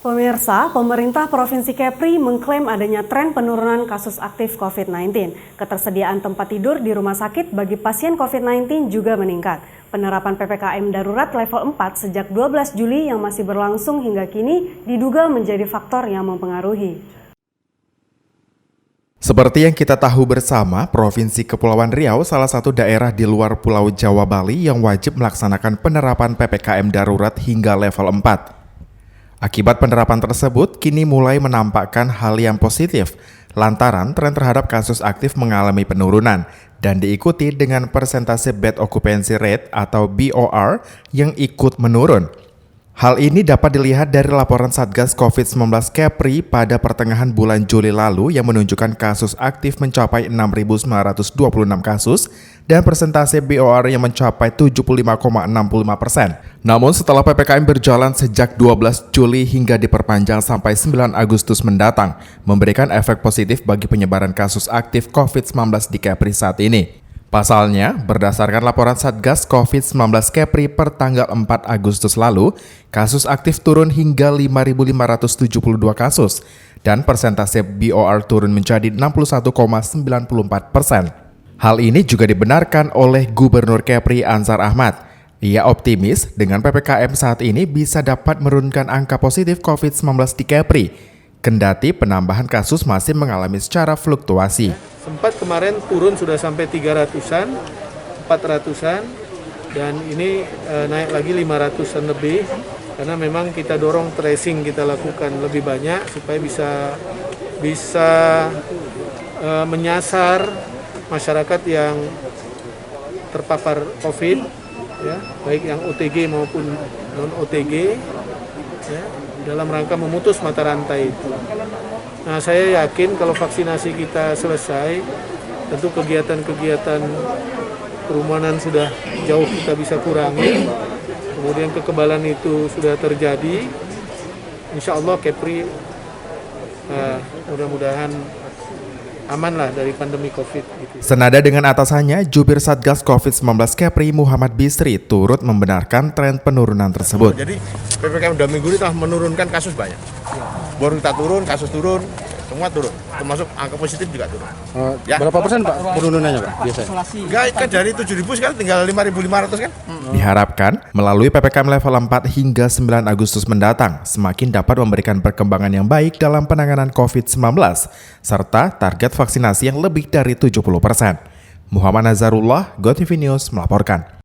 Pemirsa, pemerintah Provinsi Kepri mengklaim adanya tren penurunan kasus aktif COVID-19. Ketersediaan tempat tidur di rumah sakit bagi pasien COVID-19 juga meningkat. Penerapan PPKM darurat level 4 sejak 12 Juli yang masih berlangsung hingga kini diduga menjadi faktor yang mempengaruhi. Seperti yang kita tahu bersama, Provinsi Kepulauan Riau salah satu daerah di luar Pulau Jawa Bali yang wajib melaksanakan penerapan PPKM darurat hingga level 4. Akibat penerapan tersebut, kini mulai menampakkan hal yang positif, lantaran tren terhadap kasus aktif mengalami penurunan dan diikuti dengan persentase bed occupancy rate atau BOR yang ikut menurun. Hal ini dapat dilihat dari laporan Satgas COVID-19 Kepri pada pertengahan bulan Juli lalu yang menunjukkan kasus aktif mencapai 6.926 kasus dan persentase BOR yang mencapai 75,65%. Namun setelah PPKM berjalan sejak 12 Juli hingga diperpanjang sampai 9 Agustus mendatang, memberikan efek positif bagi penyebaran kasus aktif COVID-19 di Kepri saat ini. Pasalnya, berdasarkan laporan Satgas COVID-19 Kepri per tanggal 4 Agustus lalu, kasus aktif turun hingga 5.572 kasus dan persentase BOR turun menjadi 61,94%. Hal ini juga dibenarkan oleh Gubernur Kepri Ansar Ahmad. Ia optimis dengan PPKM saat ini bisa dapat menurunkan angka positif COVID-19 di Kepri, kendati penambahan kasus masih mengalami secara fluktuasi. Sempat kemarin turun sudah sampai 300-an, 400-an, dan ini naik lagi 500-an lebih, karena memang kita dorong tracing, kita lakukan lebih banyak supaya bisa menyasar masyarakat yang terpapar COVID, ya, baik yang OTG maupun non-OTG, ya, dalam rangka memutus mata rantai itu. Nah, saya yakin kalau vaksinasi kita selesai, tentu kegiatan-kegiatan kerumunan sudah jauh kita bisa kurangi, kemudian kekebalan itu sudah terjadi, insya Allah Kepri mudah-mudahan amanlah dari pandemi COVID. Senada dengan atasannya, Jubir Satgas COVID-19 Kepri Muhammad Bisri turut membenarkan tren penurunan tersebut. Jadi PPKM udah minggu ini telah menurunkan kasus banyak. Baru kita turun, kasus turun, semua turun. Termasuk angka positif juga turun. Ya. Berapa persen Pak penurunannya Pak biasanya? Enggak, kan dari 7.000 sekarang tinggal 5.500 kan? Diharapkan melalui PPKM level 4 hingga 9 Agustus mendatang semakin dapat memberikan perkembangan yang baik dalam penanganan COVID-19 serta target vaksinasi yang lebih dari 70%. Muhammad Nazarullah, GoTV News melaporkan.